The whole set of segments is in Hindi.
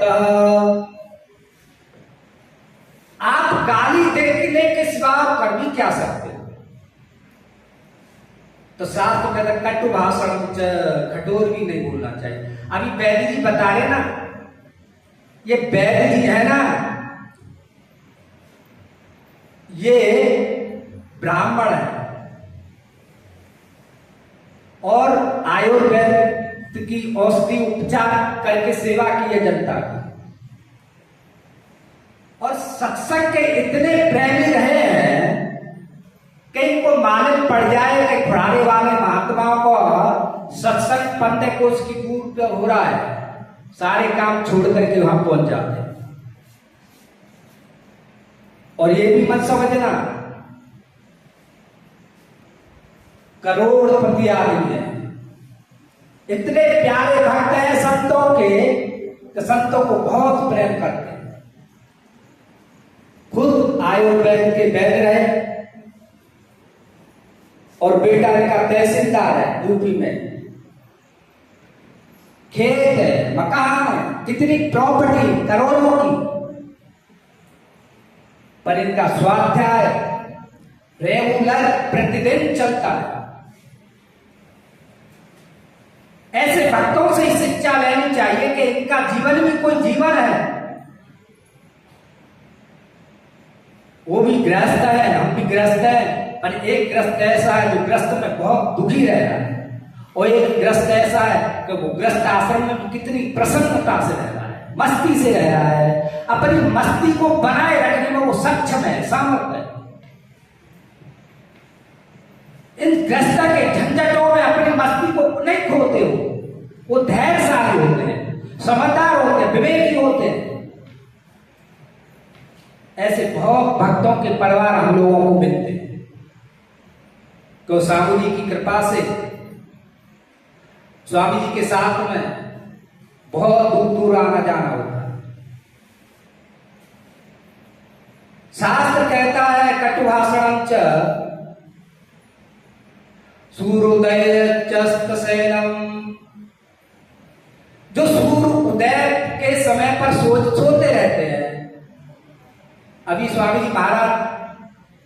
शक्तः। आप गाली देने के सिवा कर भी क्या सकते हो? तो शास्त्र कहता कटु भाषण कठोर भी नहीं बोलना चाहिए। अभी वैद्य जी बता रहे ना, ये वैद्य जी है ना, ये ब्राह्मण है और आयुर्वेद की औषधि उपचार करके सेवा की है जनता की, और सत्संग के इतने प्रेमी रहे हैं कि इनको मालूम पड़ जाए कि खुराने वाले महात्माओं को सत्संग पंथ कोष की दूर पे हो रहा है, सारे काम छोड़ करके वहां पहुंच जाते हैं। और ये भी मत समझना करोड़पति आदमी है, इतने प्यारे भक्त हैं संतों के कि संतों को बहुत प्रेम करते हैं। खुद आयुर्वेद के वैद्य रहे और बेटा इनका तहसीलदार है यूपी में, खेत है, मकान है, कितनी प्रॉपर्टी करोड़ों की, पर इनका स्वाध्याय रेगुलर प्रतिदिन चलता है। ऐसे भक्तों से शिक्षा लेनी चाहिए कि इनका जीवन भी कोई जीवन है। वो भी गृहस्थ है, हम भी गृहस्थ हैं, पर एक गृहस्थ ऐसा है जो गृहस्थ में बहुत दुखी रह रहा है, और एक गृहस्थ ऐसा है कि वो गृहस्थ आश्रम में कितनी प्रसन्नता से रह रहा है, मस्ती से रह रहा है, अपनी मस्ती को बनाए रखने में वो सक्षम है, सामर्थ्य है। इन गृहस्थ के झंझटों में अपनी मस्ती को नहीं खोते हो, वो धैर्यशाली होते हैं, समझदार होते हैं, विवेकी होते हैं। ऐसे बहुत भक्तों के परिवार हम लोगों को मिलते हैं। तो स्वामी जी की कृपा से स्वामी जी के साथ में बहुत दूर दूर आना जाना होता है। शास्त्र कहता है कटु भाषणं च सूर्योदय चस्तसेनम, जो सूर्य उदय के समय पर सोते रहते हैं। अभी स्वामी जी महाराज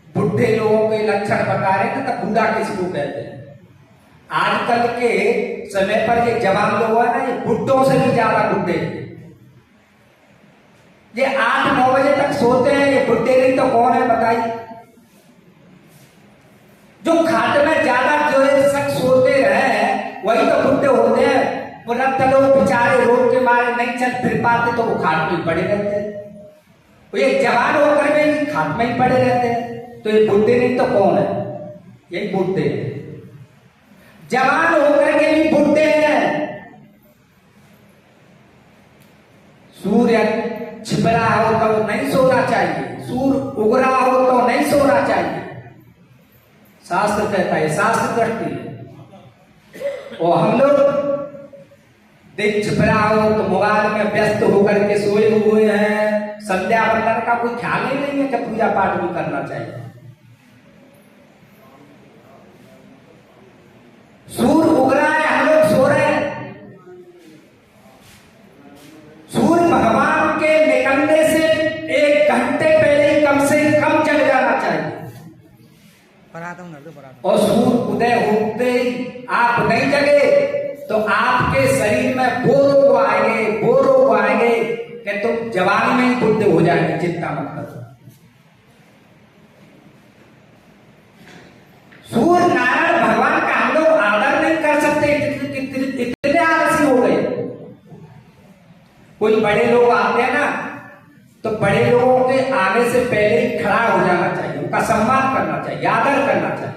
बुढ़े लोगों के लक्षण बता रहे हैं, तब बूढ़ा किसको कहते हैं। आजकल के समय पर ये जवान लोग है ना, ये बुढ़ों से भी ज्यादा बुढ़े, ये 8-9 बजे तक सोते हैं, ये बुढ़े नहीं तो कौन है बताइए। जो खाट में ज्यादा जो है सोते रहे वही तो बुढ़े होते हैं। वो रक्त लोग बेचारे रोग के मारे नहीं चल फिर पाते तो वो खाट में पड़े रहते हैं। ये जवान होकर भी खाट में ही पड़े रहते हैं, तो ये बुढ़े नहीं तो कौन है? यही बुढ़े हैं। जवान होकर के भी बुढ़े हैं। सूर्य छिप रहा हो तो नहीं सोना चाहिए, सूर्य उग रहा हो तो नहीं सोना चाहिए। शास्त्र कहता है, शास्त्र दृष्टि है। और हम लोग दिन छिप रहा हो तो मोबाइल में व्यस्त होकर के सोए हुए हैं, संध्या वंदन का कोई ख्याल ही नहीं है कि पूजा पाठ भी करना चाहिए। सूर्य उग रहा है, हम लोग सो रहे हैं। सूर्य भगवान के निकलने से 1 घंटे पहले ही कम से कम जग जाना चाहिए। और सूर्य उदय होते ही आप नहीं जगे तो आपके शरीर में वो रोग आएंगे कि तुम जवानी में ही बुढ़े हो जाएंगे। चिंता मत करो। सूर्य नारायण भगवान का हम लोग आदर नहीं कर सकते, इतने आलसी हो गए। कोई बड़े लोग आते हैं ना, तो बड़े लोगों के आने से पहले ही खड़ा हो जाना चाहिए, उनका सम्मान करना चाहिए, आदर करना चाहिए।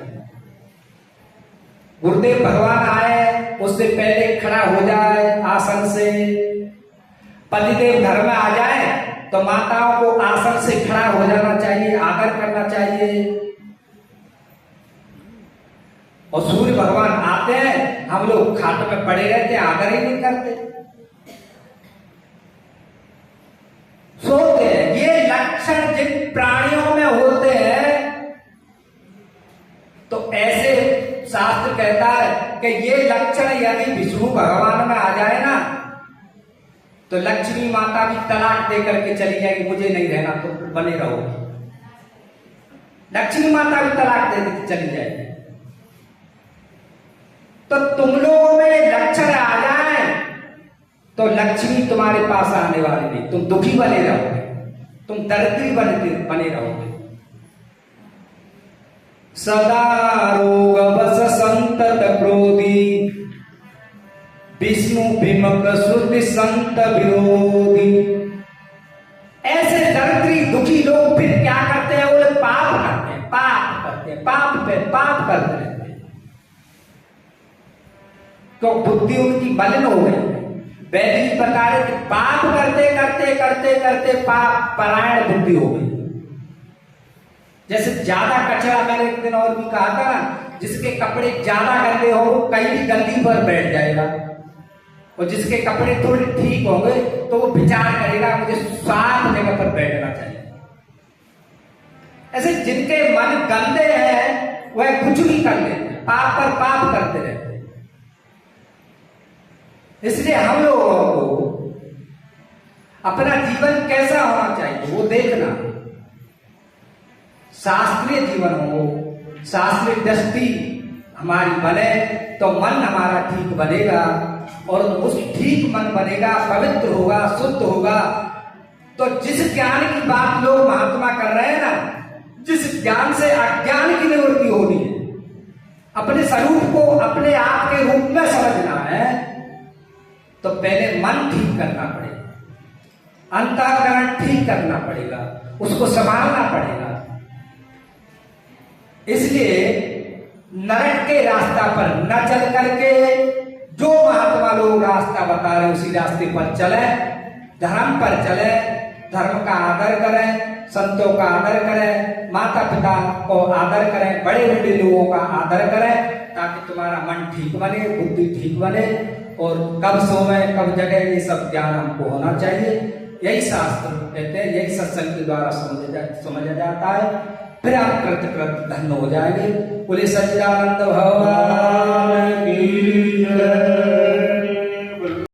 गुरुदेव भगवान आए उससे पहले खड़ा हो जाए आसन से। पतिदेव घर में आ जाए तो माताओं को आसन से खड़ा हो जाना चाहिए, आदर करना चाहिए। और सूर्य भगवान आते हैं, हम लोग खाट में पड़े रहते हैं, आदर ही नहीं करते, सोते हैं। ये लक्षण जिन प्राणियों में होते हैं, तो ऐसे शास्त्र कहता है कि ये लक्षण यदि विष्णु भगवान में आ जाए ना, तो लक्ष्मी माता भी तलाक दे करके चली जाएगी, मुझे नहीं रहना, तो बने रहो। लक्ष्मी माता भी तलाक दे के चली जाएगी। तो तुम लोगों में लक्षण आ जाए तो लक्ष्मी तुम्हारे पास आने वाली नहीं, तुम दुखी बने रहोगे, तुम दरिद्री बने रहोगे। सदा रोग बस संतत क्रोधी, विष्णु विमुख श्रुति संत विरोधी। ऐसे दरिद्री दुखी लोग फिर क्या करते हैं? वो पाप करते हैं, पाप करते हैं, पाप पे पाप करते रहते हैं। तो बुद्धि उनकी मलिन हो गई। वैदिक जी बता रहे कि पाप करते करते करते करते पाप परायण बुद्धि हो गई। जैसे ज्यादा कचरा, मैंने एक दिन और भी कहा था ना, जिसके कपड़े ज्यादा गंदे हो वो कहीं भी गंदी पर बैठ जाएगा, और जिसके कपड़े थोड़े ठीक होंगे तो वो विचार करेगा मुझे साफ जगह पर बैठना चाहिए। ऐसे जिनके मन गंदे हैं वह कुछ भी कर लेते हैं, पाप पर पाप करते रहते हैं। इसलिए हम लोगों को अपना जीवन कैसा होना चाहिए वो देखना। शास्त्रीय जीवन हो, शास्त्रीय दृष्टि हमारी बने तो मन हमारा ठीक बनेगा, और उस ठीक मन बनेगा, पवित्र होगा, शुद्ध होगा। तो जिस ज्ञान की बात लोग महात्मा कर रहे हैं ना, जिस ज्ञान से अज्ञान की निवृत्ति होनी है, अपने स्वरूप को अपने आप के रूप में समझना है, तो पहले मन ठीक करना पड़ेगा, अंतःकरण ठीक करना पड़ेगा, उसको संभालना पड़ेगा। इसलिए नरक के रास्ता पर न चल करके जो महात्मा लोग रास्ता बता रहे उसी रास्ते पर चले, धर्म पर चले, धर्म का आदर करें, संतों का आदर करें, माता पिता को आदर करें, बड़े बड़े लोगों का आदर करें, ताकि तुम्हारा मन ठीक बने, बुद्धि ठीक बने। और कब सोवे कब जगे ये सब ज्ञान हमको होना चाहिए। यही शास्त्र कहते हैं, यही सत्संग के द्वारा समझा जाता है। फिर आप कृत धन्य हो जाएंगे। बोले सच्चिदानंद भगवान की जय।